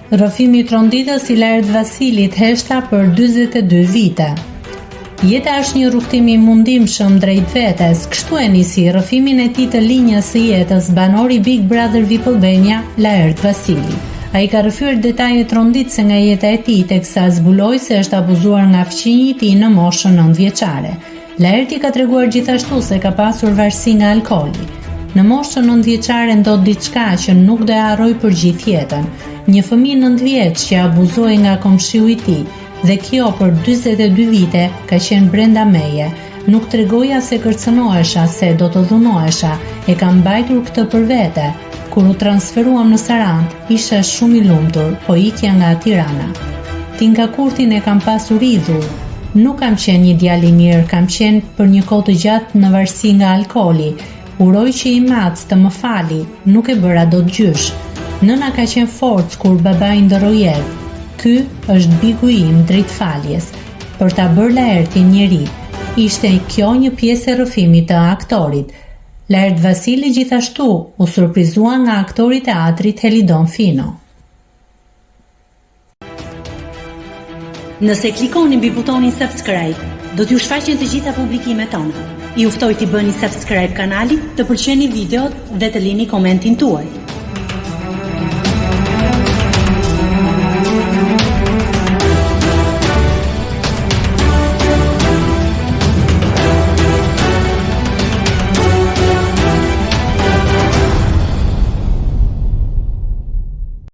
Rrëfimi i tronditës i Laert Vasilit Heshta për 42 vite. Jeta është një rrugtim i mundimshëm drejt vetes, kështu e nisi rrëfimin e tij të linjës së jetës banori Big Brother VIP Albania, Laert Vasili. Ai ka rrëfyer detajet tronditëse nga jeta e tij, teksa zbuloi se është abuzuar nga fëmijë i tij në moshën 9 vjeçare. Laerti ka treguar gjithashtu se ka pasur varësi nga alkooli. Në moshën 9 vjeçare ndodh diçka që nuk do e harroj për gjithë jetën. Një fëmijë 9 vjeç që abuzoi nga komshiu i tij, dhe kjo për 42 vite ka qenë brenda meje. Nuk tregoja se kërcënohesha, se do të dhunohesha, e kam mbajtur këtë për vete. Kur u transferuam në Sarandë, isha shumë i lumtur, po ikja nga Tirana. Tinka Kurtin e kam pasur idhull. Nuk kam qenë një djalë i mirë, kam qenë për një kohë të gjatë në varësi nga alkooli. Uroj që i mac të më fali, nuk e bëra dot gjysh. Nëna ka qenë forcë kur babai ndërroi jetë. Ky është bigu im drejt faljes, për ta bërë Laertin njeri. Ishte kjo një pjesë e rrëfimit të aktorit. Laert Vasili gjithashtu u surprizua nga aktori i teatrit Helidon Fino. Nëse klikoni mbi butonin subscribe, do t'ju shfaqen të gjitha publikimet tona. Ju ftoj t'i bëni subscribe kanalit, të pëlqeni videot dhe të lini komentin tuaj.